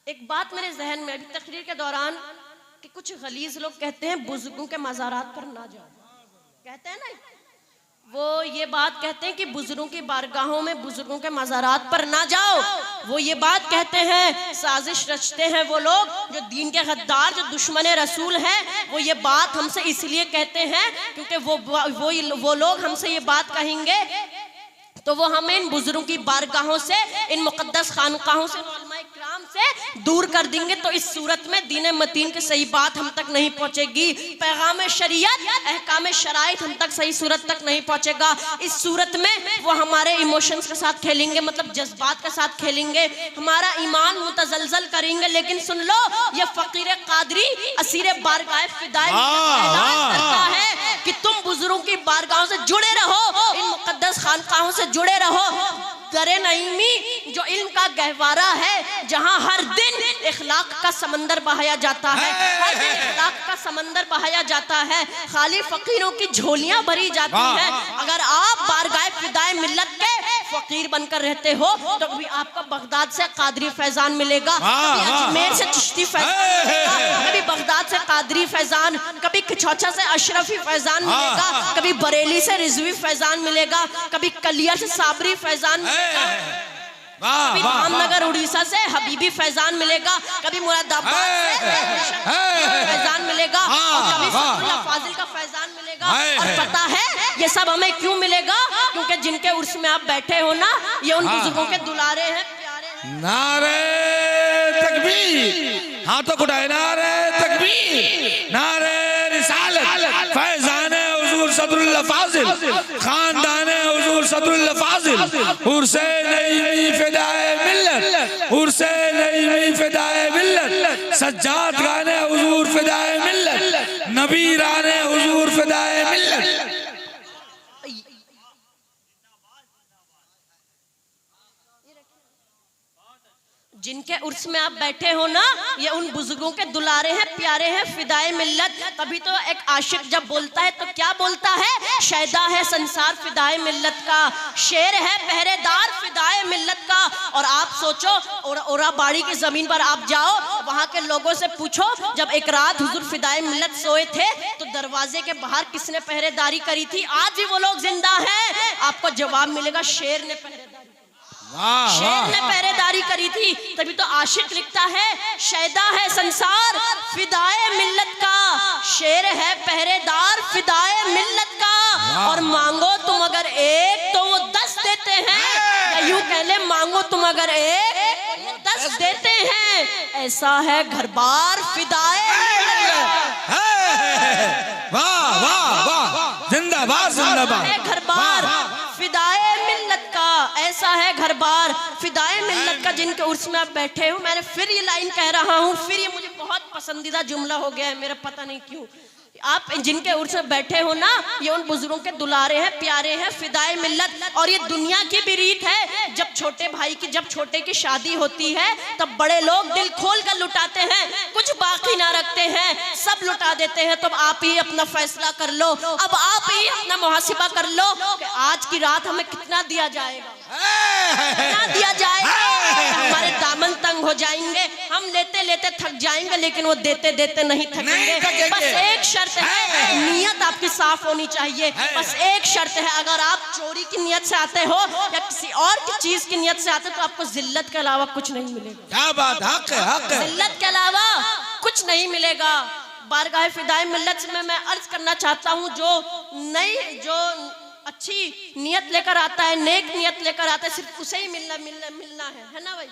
एक बात मेरे जहन में अभी तकरीर के दौरान कि कुछ गलीज लोग कहते हैं बुजुर्गों के मज़ारात पर ना जाओ, कहते हैं ना, वो ये बात कहते हैं कि बुजुर्गों की बारगाहों में बुजुर्गों के मज़ारात पर ना जाओ। वो ये बात कहते हैं, साजिश रचते हैं वो लोग जो दीन के गद्दार, जो दुश्मन रसूल हैं। वो ये बात हमसे इसलिए कहते हैं क्योंकि वो लोग हमसे ये बात कहेंगे तो वो हमें इन बुजुर्गों की बारगाहों से, इन मुक़द्दस खानकाहों से, उलमाए किराम से दूर कर देंगे। तो इस सूरत में दीन मतीन की सही बात हम तक नहीं पहुंचेगी, पैगाम शरीयत, अहकाम शराइत हम तक सही सूरत तक नहीं पहुंचेगा। इस सूरत में वो हमारे इमोशंस के साथ खेलेंगे, मतलब जज्बात के साथ खेलेंगे, हमारा ईमान मुतजलजल करेंगे। लेकिन सुन लो, ये फकीर कादरी असीर बारगाह फिदाए ऐलान करता है कि तुम बुजुर्गों की बारगाहों से जुड़े रहो, इन मुक़द्दस खानकाहों से जुड़े रहो। दरे नईमी जो इल्म का गहवारा है, जहाँ हर दिन इखलाक का समंदर बहाया जाता है, हर दिन इखलाक का समंदर बहाया जाता है, खाली फकीरों की झोलियां भरी जाती हैं। अगर आप बारगाह फिदाए मिल्लत के फकीर बनकर रहते हो तो कभी आपको बगदाद से कादरी फैजान मिलेगा, कभी अजमेर से चिश्ती फैजान मिलेगा, कभी बगदाद से कादरी फैजान, कभी खिचौछा से अशरफी फैजान मिलेगा, कभी बरेली से रिजवी फैजान मिलेगा, कभी कलिया से साबरी फैजान मिलेगा, कभी रामनगर उड़ीसा से हबीबी फैजान मिलेगा, कभी मुरादाबाद से फैजान मिलेगा, और कभी फाजिल का फैजान मिलेगा। और पता है ये सब हमें क्यों मिलेगा? क्योंकि जिनके उर्स में आप बैठे हो ना, ये उन बुजुर्गों के दुलारे हैं, प्यारे हैं। नारे तकबीर, हाथों को उठाए, नारे तकबीर, नारे रिसालत, फैजान हुजूर सदरुल्लाह फाजिल, खानदान हुजूर सदरुल्लाह फाजिल, हुसैन फिदाए मिल्लत, हुसैन फिदाए मिल्लत, सज्जाद गाने हुजूर फिदाए मिल्लत, नबी राने हुजूर फिदाए मिल्लत। जिनके उर्स में आप बैठे हो ना, ये उन बुजुर्गों के दुलारे हैं, प्यारे हैं, फिदाए मिल्लत। तभी तो एक आशिक जब बोलता है तो क्या बोलता है? शैदा है संसार फिदाए मिल्लत का, शेर है पहरेदार फिदाए मिल्लत का। और आप सोचो, ओराबाड़ी की जमीन पर आप जाओ, वहाँ के लोगों से पूछो, जब एक रात हुजूर फिदाए मिल्लत सोए थे तो दरवाजे के बाहर किसने पहरेदारी करी थी? आज भी वो लोग जिंदा हैं। आपको जवाब मिलेगा, शेर ने पहरेदारी, शेर ने पहरेदारी करी थी। तभी तो आशिक लिखता है, शैदा है संसार फिदाए मिल्लत का, शेर है पहरेदार फिदाए मिल्लत का। और मांगो तुम अगर एक तो वो 10 देते हैं, यूं कह ले, मांगो तुम अगर एक वो 10 देते हैं। ऐसा है घर बार फिदाए मिल्लत। वाह वाह वाह, जिंदाबाद जिंदाबाद। घर बार फिदाए मिल्लत का, ऐसा है घर बार फिदाए मिल्लत का, जिनके उर्स में आप बैठे हो। मैंने फिर ये लाइन कह रहा हूँ, फिर ये मुझे बहुत पसंदीदा जुमला हो गया है मेरा, पता नहीं क्यों। आप जिनके उर्स में बैठे हो ना, ये उन बुजुर्गों के दुलारे हैं, प्यारे हैं, फिदाए मिल्लत। और ये दुनिया की भी रीत है, जब छोटे भाई की, जब छोटे की शादी होती है तब बड़े लोग दिल खोल कर लुटाते हैं, कुछ बाकी ना रखते हैं, सब लुटा देते हैं। तब आप ही अपना फैसला कर लो, अब आप ही अपना मुहासिबा कर लो कि आज की रात हमें कितना दिया जाएगा, कितना दिया जाएगा। हमारे दामन तंग हो जाएंगे, हम लेते लेते थक जाएंगे, लेकिन वो देते देते नहीं थकेंगे। बस एक शर्त है, नियत आपकी साफ होनी चाहिए। बस एक शर्त है, अगर आप चोरी की नियत से आते हो या किसी और की चीज की नियत से आते हो तो आपको जिल्लत के अलावा कुछ नहीं मिलेगा। क्या बात, हक है, हक है। जिल्लत के अलावा कुछ नहीं मिलेगा। बारगाह फिदाए मिल्लत में मैं अर्ज करना चाहता हूँ, जो अच्छी नियत लेकर आता है, नेक नियत लेकर आता है, सिर्फ उसे ही मिलना है ना भाई,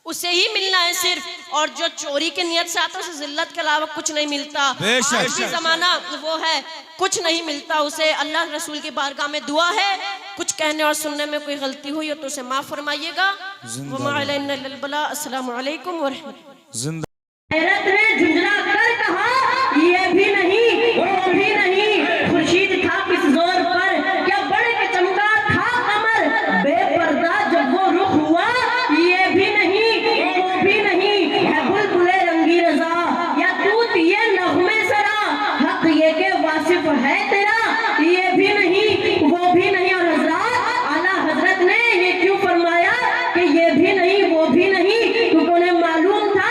उसे ही मिलना है सिर्फ। और जो चोरी की नियत से आता है उसे जिल्लत के अलावा कुछ नहीं मिलता। आज भी जमाना वो है, कुछ नहीं मिलता उसे। अल्लाह रसूल की बारगाह में दुआ है, कुछ कहने और सुनने में कोई गलती हुई हो तो उसे माफ फरमाइएगा। अस्सलामु अलैकुम व रहमतुल्लाह। ये भी नहीं, वो भी नहीं, खुर्शीद था किस जोर पर, क्या बढ़ के चमका था कमर, बेपर्दा जब वो रुख हुआ। ये भी नहीं, वो भी नहीं, है बुलबुले रंगी रजा, या तूत ये नगमे सरा, हक ये के वासिफ है तेरा। ये भी नहीं, वो भी नहीं। और हजरत, आला हजरत ने ये क्यों फरमाया कि ये भी नहीं, वो भी नहीं? क्योंकि उन्हें मालूम था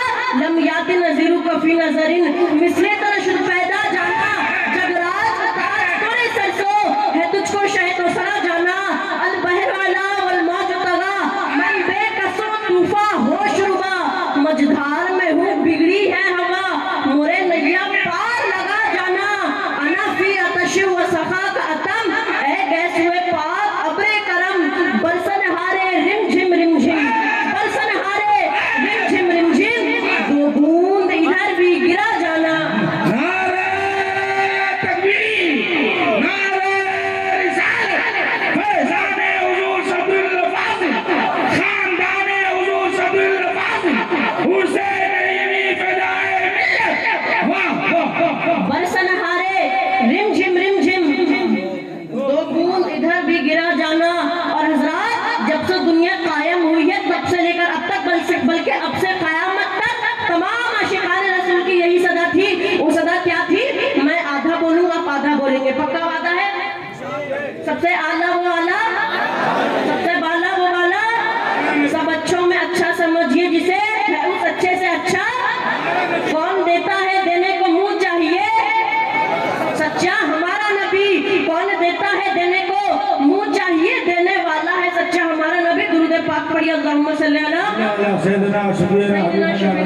अला सैयदना सय्यदना हबीबना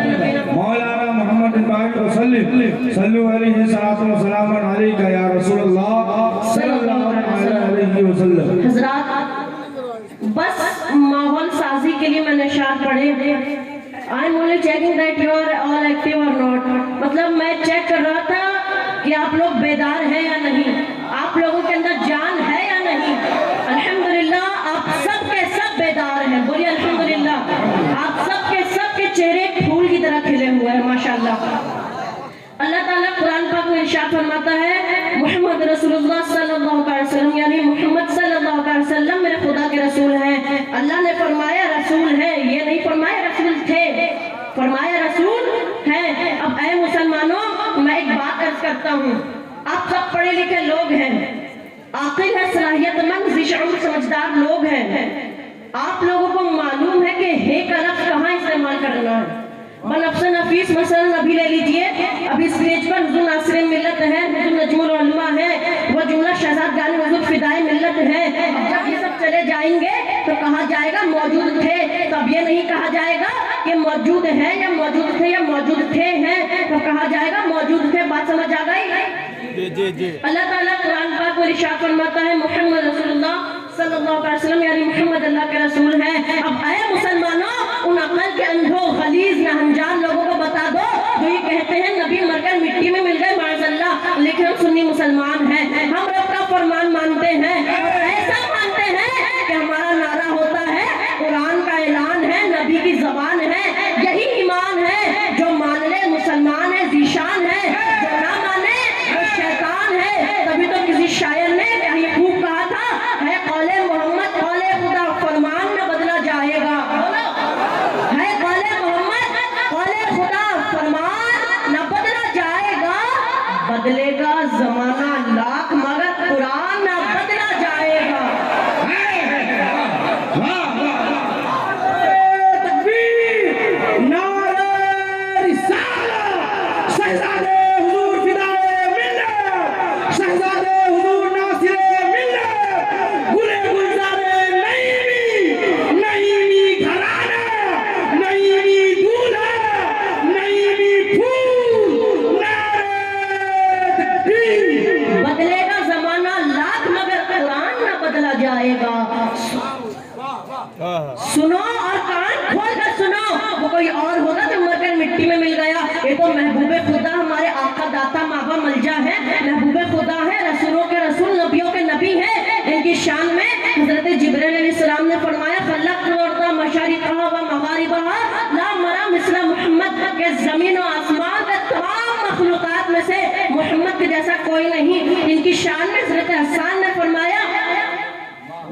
नबीना मौलाना मोहम्मद बारिक वसल्लम सल्लु अलैहि सलातु व सलाम अलैका या रसूल अल्लाह सल्लल्लाहु अलैहि वसल्लम। हजरात, बस माहौल साजी के लिए मैंने शार पढ़े। I am only checking that you are all active और नॉट, मतलब मैं चेक कर रहा था कि आप लोग बेदार हैं या नहीं, आप लोगों के अंदर जान है या नहीं। अल्हम्दुलिल्लाह आप सब के सब बेदार हैं, बोलिए अल्हम्दुलिल्लाह। आप सब के चेहरे फूल की तरह खिले हुए हैं माशाल्लाह। अल्लाह ताला कुरान पाक में इरशाद फरमाता है मोहम्मद रसूलुल्लाह सल्लल्लाहु अलैहि वसल्लम, यानी मोहम्मद सल्लल्लाहु अलैहि वसल्लम मेरे खुदा के रसूल हैं। अल्लाह ने फरमाया रसूल है, ये नहीं फरमाया रसूल थे, फरमाया रसूल हैं। अब ऐ मुसलमानों, मैं एक बात अर्ज करता हूँ, आप सब पढ़े लिखे लोग हैं, आकिल है, सलाहियतमंद, ज़िशऊर, समझदार लोग हैं। आप लोगों को मालूम है कि हे का लफ्ज़ कहाँ इस्तेमाल करना है। बनफ्स नफीस मसलन अभी ले लीजिए, अभी स्टेज पर हुजूर नासिर मिल्लत है, हुजूर नजमुल उलमा है, वो जुमला शहजाद गाने हुजूर फिदाई मिल्लत है। जब ये सब चले जाएंगे तो कहा जाएगा मौजूद थे, तब ये नहीं कहा जाएगा कि मौजूद है या मौजूद थे या मौजूद थे हैं, तो कहा जाएगा मौजूद थे। बात समझ आ गई? जी। अल्लाह ताला कुरान पाक में इरशाद फरमाता है मोहम्मद रसूलुल्लाह सल्लल्लाहु अलैहि वसल्लम, यानी मोहम्मद अल्लाह के रसूल हैं। अब आए मुसलमानों, उन अकल के अंधों, गलीज, नाहंजान लोगों को बता दो जो ये कहते हैं नबी मरकर मिट्टी में मिल गए माज़अल्लाह, लेकिन हम सुन्नी मुसलमान हैं, हम रब का फरमान मानते हैं, ऐसा मानते हैं कि हमारा नारा होता है कुरान का ऐलान है, नबी की ज़बान है, यही ईमान है। जो मान ले मुसलमान है, ज़ीशान है, जो ना माने वो शैतान है। तभी तो किसी शायर ने कहीं खूब कहा था, है कौले मोहम्मद कौले खुदा, फरमान न बदला जाएगा। है कौले मोहम्मद कौले खुदा, फरमान न बदला जाएगा। बदलेगा जमाना लाख मगर कुरान न बदला जाएगा। तकबीर, नारे रिसालत, शहजादे हुजूर फिदाए मिल्लत, शहजादे हुजूर नासिरे मिल्लत, गुले गुलजारे नईमी घराना, नईमी दूल्हा, नईमी फूल, नारे तकबीर। बदलेगा जमाना लाख मगर कुरान न बदला जाएगा। सुनो और कान खोल कर सुनो, वो कोई और होगा जो मरकर मिट्टी में मिल गया। ये तो महबूबे खुदा, हमारे आका दाता मावा मलजा है, महबूबे खुदा है, रसूलों के रसूल, नबियों के नबी हैं। इनकी शान में हजरत जिब्रील अलैहिस्सलाम ने फरमाया खलक़तु मशारिक़हा व मग़ारिबहा ला मरा मिस्ल मोहम्मद, के जमीन और आसमान के तमाम मखलूक़ात में से मोहम्मद के जैसा कोई नहीं। इनकी शान में हजरत हसन ने फरमाया,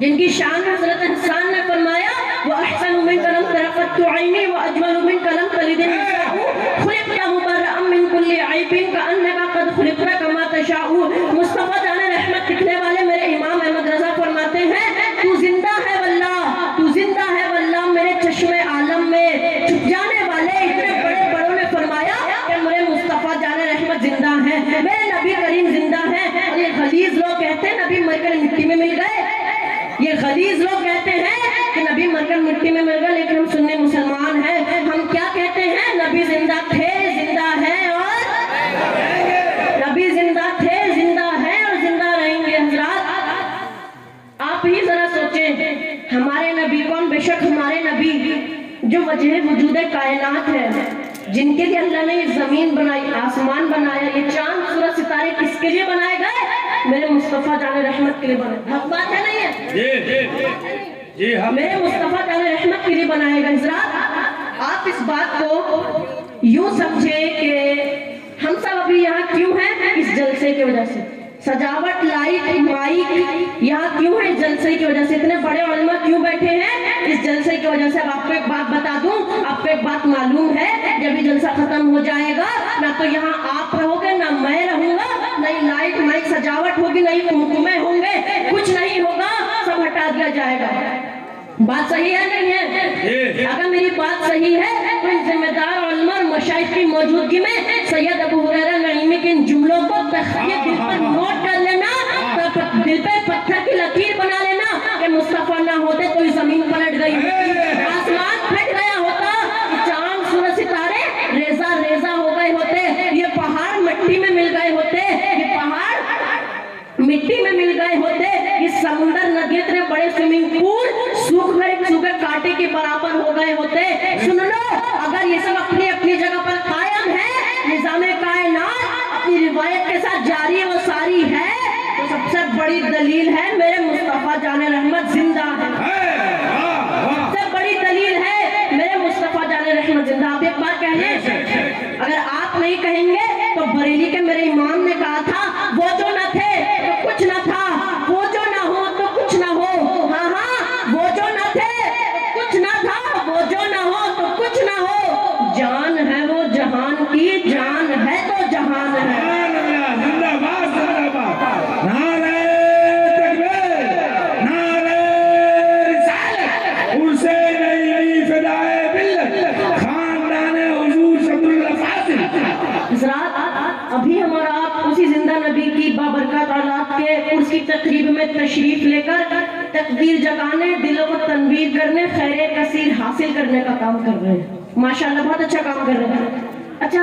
जिनकी शान में हजरत हसन ने फरमाया वो अहसन मिन कलम तरक़तु ऐनी व अजमल मिन कलम तलिदिन निसाउ, खुलिक़ता मुबर्रअन मिन कुल्ली ऐबिन कअन्नका क़द खुलिक़ता कमा तशाउ। मुस्तफ़ा जाने रहमत लिखने वाले मेरे इमाम अहमद रज़ा फरमाते हैं, तू जिंदा है वल्लाह, तू जिंदा है वल्लाह, मेरे चश्मे आलम में छुप जाने वाले इतने बड़े बड़ों ने फरमाया कि मेरे मुस्तफ़ा जाने रहमत जिंदा है, मेरे नबी करीम जिंदा है। ये गलीज़ लोग कहते हैं नबी मरकर मिट्टी में मिल गए, ये गलीज़ लोग कहते हैं कि नबी मरकर मिट्टी में मिल गए, लेकिन हम सुन्नी मुसलमान हैं। हम क्या कहते हैं? नबी जिंदा थे, जिंदा है और नबी जिंदा थे, जिंदा है और जिंदा रहेंगे। हज़रात आप ही जरा सोचें, हमारे नबी कौन? बेशक हमारे नबी जो वजह वजूद कायनात है, जिनके लिए अल्लाह ने ये जमीन बनाई, आसमान बनाया, ये चांद सूरज सितारे किसके लिए बनाए गए? मेरे मुस्तफ़ा जाने रहमत के लिए बनाए। हक बात है नहीं है? जी हाँ, मेरे मुस्तफ़ा जाने रहमत के लिए बनाए गए। हज़रात आप इस बात को यूं समझे कि हम सब अभी यहाँ क्यों हैं? इस जलसे की वजह से। सजावट, लाइट, माइक यहाँ क्यों है? इस जलसे की वजह से। इतने बड़े उलमा क्यों बैठे हैं? इस जलसे की वजह से। अब आपको एक बात बता दूं, आपको एक बात मालूम है, जब ये जलसा खत्म हो जाएगा ना तो यहाँ आप रहोगे, ना मैं रहूंगा, नहीं लाइट माइक सजावट होगी, नहीं कुमकुमे होंगे, कुछ नहीं होगा, सब हटा दिया जाएगा। बात सही है नहीं है? अगर मेरी बात सही है तो इन जिम्मेदार उलमा और मशाइख की मौजूदगी में सैयद अबू हुरैरा नईमी के इन जुमलों को ये दिल पर नोट कर लेना, दिल पे पत्थर की लकीर बना लेना कि मुस्तफा ना होते तो जमीन पलट गई, आसमान फट गया। एक बार कह लें, अगर आप नहीं कहेंगे तो बरेली के मेरे इमाम ने कहा था, वो जो न थे तो कुछ न था, वो जो न हो तो कुछ न हो। हाँ हाँ, वो जो न थे तो कुछ न था, वो जो न हो तो कुछ न हो। जान है वो जहान की, जान है तो जहान है। जिंदाबाद जिंदाबाद। नारे तकबीर, नारे रिसालत, हुसैन अली फिदाए मिल्लत, खानदाने हुजूर शब्दुल्लाह फासिल। हज़रात, अभी हमारा आप उसी जिंदा नबी की बाबरकत औलाद के उर्स की तकरीब में तशरीफ लेकर तकदीर जगाने, दिलों को तनवीर करने, खैर कसीर हासिल करने का काम कर रहे हैं। माशाल्लाह बहुत अच्छा काम कर रहे हैं। अच्छा